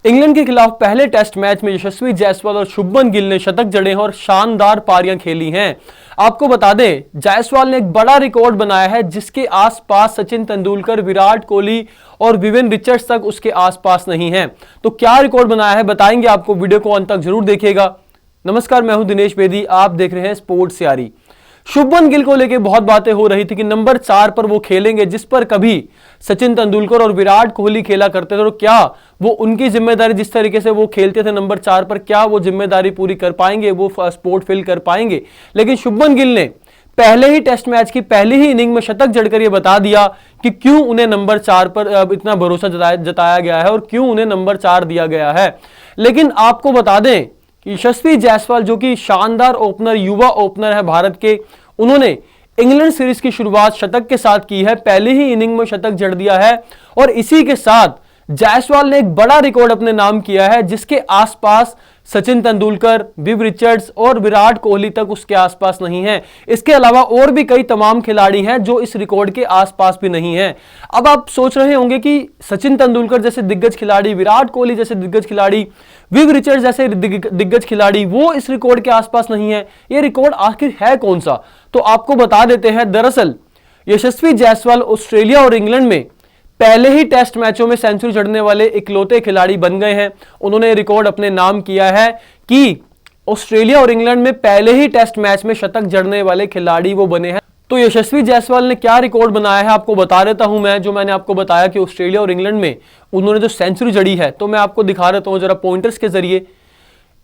England के खिलाफ पहले टेस्ट मैच में यशस्वी जायसवाल और शुभमन गिल ने शतक जड़े हैं और शानदार पारियां खेली हैं। आपको बता दें, जायसवाल ने एक बड़ा रिकॉर्ड बनाया है जिसके आसपास सचिन तेंदुलकर, विराट कोहली और विवियन रिचर्ड्स तक उसके आसपास नहीं है। तो क्या रिकॉर्ड बनाया है बताएंगे आपको, वीडियो को अंत तक जरूर देखिएगा। नमस्कार, मैं हूं दिनेश बेदी, आप देख रहे हैं स्पोर्ट्स यारी। शुभमन गिल को लेकर बहुत बातें हो रही थी कि नंबर 4 पर वो खेलेंगे जिस पर कभी सचिन तेंदुलकर और विराट कोहली खेला करते थे, और क्या वो उनकी जिम्मेदारी जिस तरीके से वो खेलते थे नंबर 4 पर, क्या वो जिम्मेदारी पूरी कर पाएंगे, वो स्पोर्ट फिल कर पाएंगे। लेकिन शुभमन गिल ने पहले ही टेस्ट मैच की पहली ही इनिंग में शतक जड़कर यह बता दिया कि क्यों उन्हें नंबर 4 पर इतना भरोसा जताया गया है और क्यों उन्हें नंबर 4 दिया गया है। लेकिन आपको बता दें कि यशस्वी जायसवाल, जो कि शानदार ओपनर, युवा ओपनर है भारत के, उन्होंने इंग्लैंड सीरीज की शुरुआत शतक के साथ की है। पहली ही इनिंग में शतक जड़ दिया है और इसी के साथ जायसवाल ने एक बड़ा रिकॉर्ड अपने नाम किया है जिसके आसपास सचिन तेंदुलकर, विव रिचर्ड्स और विराट कोहली तक उसके आसपास नहीं है। इसके अलावा और भी कई तमाम खिलाड़ी हैं जो इस रिकॉर्ड के आसपास भी नहीं हैं। अब आप सोच रहे होंगे कि सचिन तेंदुलकर जैसे दिग्गज खिलाड़ी, विराट कोहली जैसे दिग्गज खिलाड़ी, विव रिचर्ड्स जैसे दिग्गज खिलाड़ी, वो इस रिकॉर्ड के आसपास नहीं है। ये रिकॉर्ड आखिर है कौन सा? तो आपको बता देते हैं। दरअसल यशस्वी जायसवाल ऑस्ट्रेलिया और इंग्लैंड में पहले ही टेस्ट मैचों में सेंचुरी जड़ने वाले इकलौते खिलाड़ी बन गए हैं। उन्होंने रिकॉर्ड अपने नाम किया है कि ऑस्ट्रेलिया और इंग्लैंड में पहले ही टेस्ट मैच में शतक जड़ने वाले खिलाड़ी वो बने हैं। तो यशस्वी जायसवाल ने क्या रिकॉर्ड बनाया है आपको बता देता हूं मैं। जो मैंने आपको बताया कि ऑस्ट्रेलिया और इंग्लैंड में उन्होंने जो सेंचुरी जड़ी है, तो मैं आपको दिखा देता हूं जरा पॉइंटर्स के जरिए।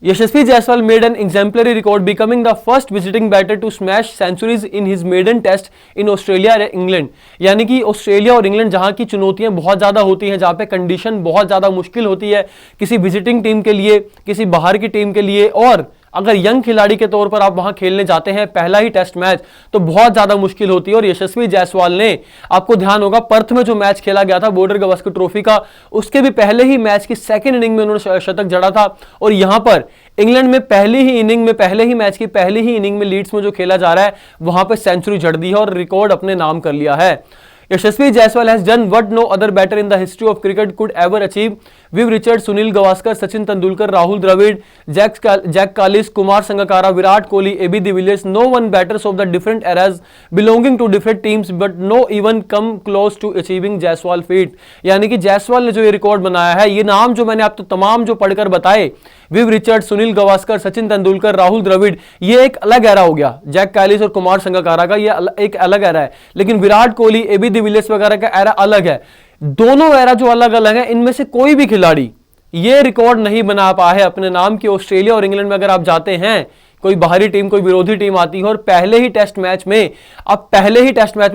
यशस्वी Jaiswal made an exemplary record, becoming the first visiting batter to smash centuries in his maiden test in Australia and England। यानी कि ऑस्ट्रेलिया और इंग्लैंड जहां की चुनौतियां बहुत ज्यादा होती हैं, जहां पे कंडीशन बहुत ज्यादा मुश्किल होती है किसी विजिटिंग टीम के लिए, किसी बाहर की टीम के लिए, और अगर यंग खिलाड़ी के तौर पर आप वहां खेलने जाते हैं पहला ही टेस्ट मैच, तो बहुत ज्यादा मुश्किल होती है। और यशस्वी जायसवाल ने, आपको ध्यान होगा, पर्थ में जो मैच खेला गया था बॉर्डर गावस्कर ट्रॉफी का, उसके भी पहले ही मैच की सेकंड इनिंग में उन्होंने शतक जड़ा था। और यहां पर इंग्लैंड में पहले ही मैच की पहली ही इनिंग में लीड्स में जो खेला जा रहा है वहां पर सेंचुरी जड़ दी है और रिकॉर्ड अपने नाम कर लिया है। यशस्वी Jaiswal has done what no other batter in the history of cricket could ever achieve। Viv Richard, Sunil Gavaskar, Sachin Tendulkar, Rahul Dravid, Jacques Kallis, Kumar Sangakkara, Virat Kohli, AB de Villiers, no one batters of the different eras belonging to different teams but no even come close to achieving Jaiswal feat। यानी कि जायसवाल ने जो ये record बनाया है, ये नाम जो मैंने आपको तमाम जो पढ़कर बताए, विव रिचर्ड, सुनील गावस्कर, सचिन तेंदुलकर, राहुल द्रविड़, ये एक अलग एरा हो गया। जैक कालिस और कुमार संगकारा का ये एक अलग एरा है। लेकिन विराट कोहली, एबी डिविलियर्स वगैरह का एरा अलग है। दोनों एरा जो अलग अलग है, इनमें से कोई भी खिलाड़ी ये रिकॉर्ड नहीं बना पाया है अपने नाम की। ऑस्ट्रेलिया और इंग्लैंड में अगर आप जाते हैं, कोई बाहरी टीम, कोई विरोधी टीम आती है और पहले ही टेस्ट मैच में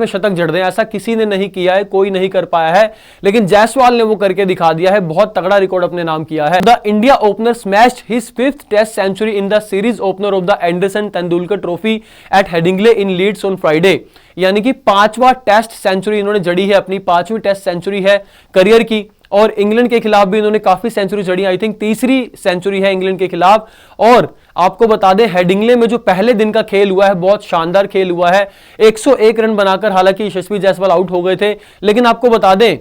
शतक जड़ दें, ऐसा किसी ने नहीं किया है, कोई नहीं कर पाया है। लेकिन जायसवाल ने वो करके दिखा दिया है, बहुत तगड़ा रिकॉर्ड अपने नाम किया है। The India opener smashed his 5th test century in the series opener of the Anderson Tendulkar trophy at Headingley in Leeds on Friday. यानी कि 5वां टेस्ट सेंचुरी इन्होंने जड़ी है, अपनी 5वीं टेस्ट सेंचुरी है करियर की। और इंग्लैंड के खिलाफ भी इन्होंने काफी सेंचुरी जड़ी, आई थिंक 3री सेंचुरी है इंग्लैंड के खिलाफ। और आपको बता दें, हेडिंग्ले में जो पहले दिन का खेल हुआ है, बहुत शानदार खेल हुआ है। 101 रन बनाकर हालांकि यशस्वी जायसवाल आउट हो गए थे। लेकिन आपको बता दें,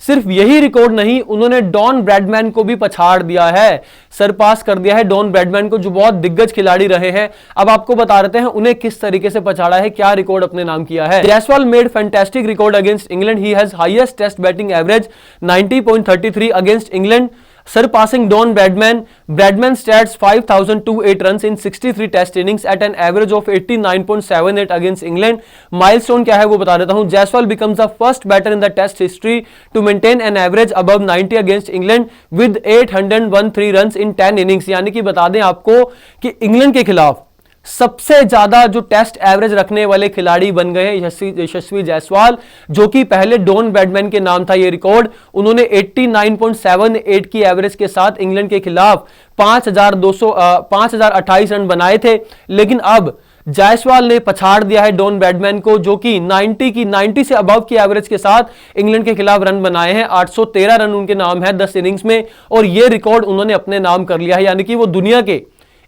सिर्फ यही रिकॉर्ड नहीं, उन्होंने डॉन ब्रैडमैन को भी पछाड़ दिया है, सरपास कर दिया है डॉन ब्रैडमैन को, जो बहुत दिग्गज खिलाड़ी रहे हैं। अब आपको बता देते हैं उन्हें किस तरीके से पछाड़ा है, क्या रिकॉर्ड अपने नाम किया है। Jaiswal made fantastic record against England. He has highest test batting average 90.33 against England, surpassing Don Bradman. Bradman stats 5,028 runs in 63 test innings at an average of 89.78 against England। Milestone क्या है वो बता देता हूं। Jaiswal becomes the first batter in the test history to maintain an average above 90 against England with 813 runs in 10 innings। यानी कि बता दें आपको कि इंग्लैंड के खिलाफ सबसे ज्यादा जो टेस्ट एवरेज रखने वाले खिलाड़ी बन गए हैं यशस्वी जायसवाल, जो कि पहले डॉन ब्रैडमैन के नाम था ये रिकॉर्ड। उन्होंने 89.78 की एवरेज के साथ इंग्लैंड के खिलाफ 5,028 रन बनाए थे। लेकिन अब जायसवाल ने पछाड़ दिया है डॉन ब्रैडमैन को, जो कि 90 से अबव की एवरेज के साथ इंग्लैंड के खिलाफ रन बनाए हैं। 813 रन उनके नाम है 10 इनिंग्स में, और ये रिकॉर्ड उन्होंने अपने नाम कर लिया है। यानी कि वो दुनिया के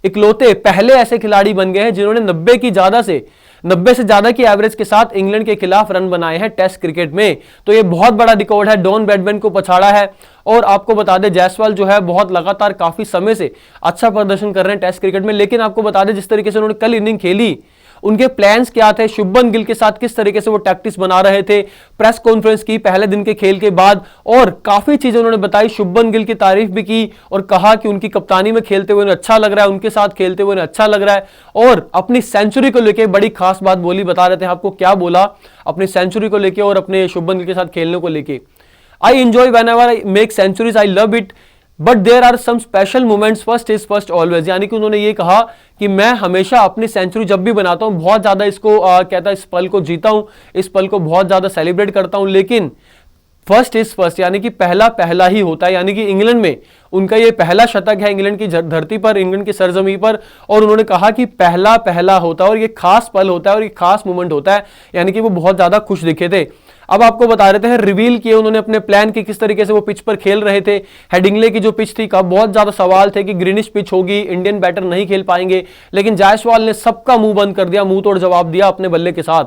इकलौते पहले ऐसे खिलाड़ी बन गए हैं जिन्होंने 90 से ज्यादा की एवरेज के साथ इंग्लैंड के खिलाफ रन बनाए हैं टेस्ट क्रिकेट में। तो ये बहुत बड़ा रिकॉर्ड है, डॉन ब्रैडमैन को पछाड़ा है। और आपको बता दें जायसवाल जो है बहुत लगातार काफी समय से अच्छा प्रदर्शन कर रहे हैं टेस्ट क्रिकेट में। लेकिन आपको बता दें जिस तरीके से उन्होंने कल इनिंग खेली, उनके प्लान्स क्या थे, शुभमन गिल के साथ किस तरीके से वो टैक्टिक्स बना रहे थे, प्रेस कॉन्फ्रेंस की पहले दिन के खेल के बाद, और काफी चीजें उन्होंने बताई, शुभमन गिल की तारीफ भी की और कहा कि उनकी कप्तानी में खेलते हुए उन्हें अच्छा लग रहा है, उनके साथ खेलते हुए उन्हें अच्छा लग रहा है। और अपनी सेंचुरी को लेकर बड़ी खास बात बोली, बता रहे थे आपको क्या बोला अपनी सेंचुरी को लेकर और अपने शुभमन गिल के साथ खेलने को लेकर। I enjoy whenever I make centuries, I love it, but there are some special moments, first is first always. यानी कि उन्होंने ये कहा कि मैं हमेशा अपनी सेंचुरी जब भी बनाता हूं बहुत ज्यादा इसको कहता है इस पल को जीता हूं, इस पल को बहुत ज्यादा सेलिब्रेट करता हूं, लेकिन फर्स्ट इज फर्स्ट, यानी कि पहला पहला ही होता है। यानी कि इंग्लैंड में उनका ये पहला शतक है, इंग्लैंड की धरती पर, इंग्लैंड की सरजमी पर, और उन्होंने कहा कि पहला पहला होता है और ये खास पल होता है और ये खास मोमेंट होता है। यानी कि वो बहुत ज्यादा खुश दिखे थे। अब आपको बता रहे थे, रिवील किए उन्होंने अपने प्लान की, किस तरीके से वो पिच पर खेल रहे थे। हेडिंगले की जो पिच थी का बहुत ज्यादा सवाल थे कि ग्रीनिश पिच होगी, इंडियन बैटर नहीं खेल पाएंगे, लेकिन जायसवाल ने सबका मुंह बंद कर दिया, मुंह तोड़ जवाब दिया अपने बल्ले के साथ।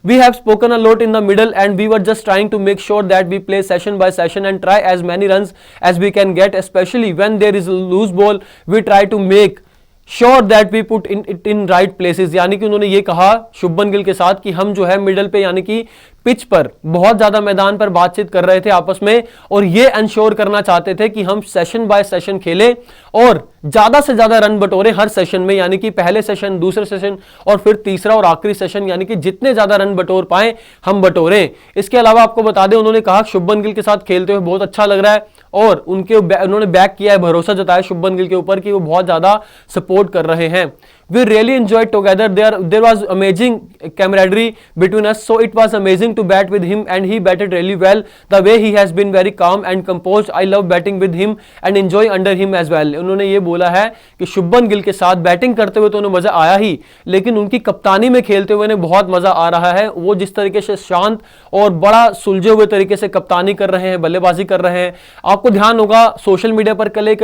We have spoken a lot in the middle and we were just trying to make sure that we play session by session and try as many runs as we can get, especially when there is a loose ball, we try to make sure that we put it in right places। यानी कि उन्होंने ये कहा शुभमन गिल के साथ कि हम जो है मिडल पे यानी कि पिच पर बहुत ज्यादा मैदान पर बातचीत कर रहे थे आपस में और ये इंश्योर करना चाहते थे कि हम सेशन बाय सेशन खेलें और ज्यादा से ज्यादा रन बटोरे हर सेशन में, यानी कि पहले सेशन, दूसरे सेशन और फिर तीसरा और आखिरी सेशन, यानी कि जितने ज्यादा रन बटोर पाए हम बटोरें। इसके अलावा आपको बता दें उन्होंने कहा शुभमन गिल के साथ खेलते हुए बहुत अच्छा लग रहा है और उन्होंने बैक किया है, भरोसा जताया शुभमन गिल के ऊपर कि वो बहुत ज्यादा सपोर्ट कर रहे हैं। We really enjoyed together. There was amazing camaraderie between us, so it was amazing to bat with him and he batted really well. The way he has been very calm and composed. I love batting with him and enjoy under him as well. उन्होंने ये बोला है कि शुभमन गिल के साथ batting करते हुए तो उन्हें मजा आया ही, लेकिन उनकी कप्तानी में खेलते हुए उन्हें बहुत मजा आ रहा है। वो जिस तरीके से शांत और बड़ा सुलझे हुए तरीके से कप्तानी कर रहे हैं, बल्लेबाजी कर रहे हैं। आपको ध्यान होगा सोशल मीडिया पर कल एक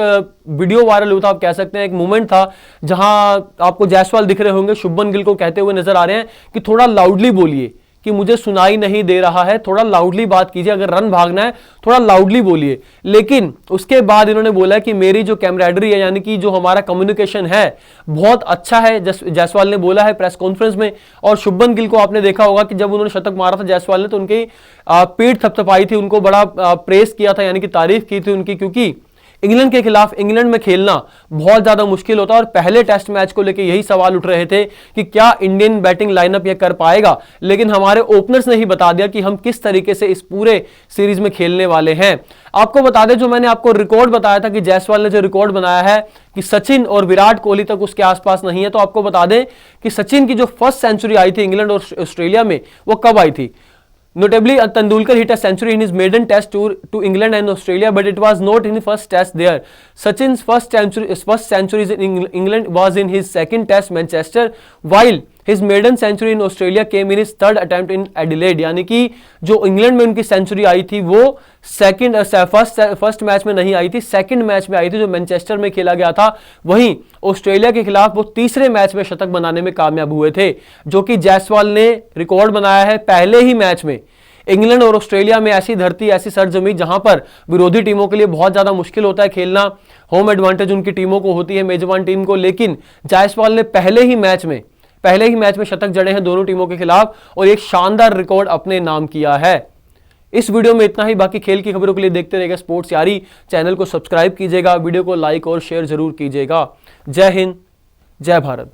वीडियो वायरल हुआ था, आप कह सकते हैं एक मोमेंट था, जहां आपको जायसवाल दिख रहे होंगे शुभमन गिल को कहते हुए नजर आ रहे हैं कि थोड़ा लाउडली बोलिए कि मुझे सुनाई नहीं दे रहा है, थोड़ा लाउडली बात कीजिए, अगर रन भागना है थोड़ा लाउडली बोलिए। लेकिन उसके बाद इन्होंने बोला कि मेरी जो कैमरेडरी है यानी कि जो हमारा कम्युनिकेशन है बहुत अच्छा है, जायसवाल ने बोला है प्रेस कॉन्फ्रेंस में। और शुभमन गिल को आपने देखा होगा कि जब उन्होंने शतक मारा था जायसवाल ने तो उनकी पीठ थपथपाई थी, उनको बड़ा प्रेस किया था, यानी कि तारीफ की थी उनकी, क्योंकि इंग्लैंड के खिलाफ इंग्लैंड में खेलना बहुत ज्यादा मुश्किल होता है। और पहले टेस्ट मैच को लेकर यही सवाल उठ रहे थे कि क्या इंडियन बैटिंग लाइनअप यह कर पाएगा, लेकिन हमारे ओपनर्स ने ही बता दिया कि हम किस तरीके से इस पूरे सीरीज में खेलने वाले हैं। आपको बता दें जो मैंने आपको रिकॉर्ड बताया था कि जायसवाल ने जो रिकॉर्ड बनाया है कि सचिन और विराट कोहली तक उसके आसपास नहीं है, तो आपको बता दें कि सचिन की जो फर्स्ट सेंचुरी आई थी इंग्लैंड और ऑस्ट्रेलिया में वो कब आई थी। Notably, Tendulkar hit a century in his maiden test tour to England and Australia, but it was not in his first test there. Sachin's first century in England was in his second test Manchester, while his maiden century in Australia came in his third attempt in Adelaide। यानी कि जो England में उनकी century आई थी वो first match में नहीं आई थी, सेकंड मैच में आई थी जो मैनचेस्टर में खेला गया था। वहीं ऑस्ट्रेलिया के खिलाफ वो तीसरे मैच में शतक बनाने में कामयाब हुए थे, जो कि जायसवाल ने रिकॉर्ड बनाया है पहले ही मैच में। इंग्लैंड और ऑस्ट्रेलिया में ऐसी धरती, ऐसी सरजमी जहां पर विरोधी टीमों के लिए बहुत ज्यादा मुश्किल होता है खेलना, होम एडवांटेज उनकी टीमों को होती है, मेजबान टीम को, लेकिन जायसवाल ने पहले ही मैच में शतक जड़े हैं दोनों टीमों के खिलाफ और एक शानदार रिकॉर्ड अपने नाम किया है। इस वीडियो में इतना ही, बाकी खेल की खबरों के लिए देखते रहिएगा स्पोर्ट्स यारी। चैनल को सब्सक्राइब कीजिएगा, वीडियो को लाइक और शेयर जरूर कीजिएगा। जय हिंद, जय भारत।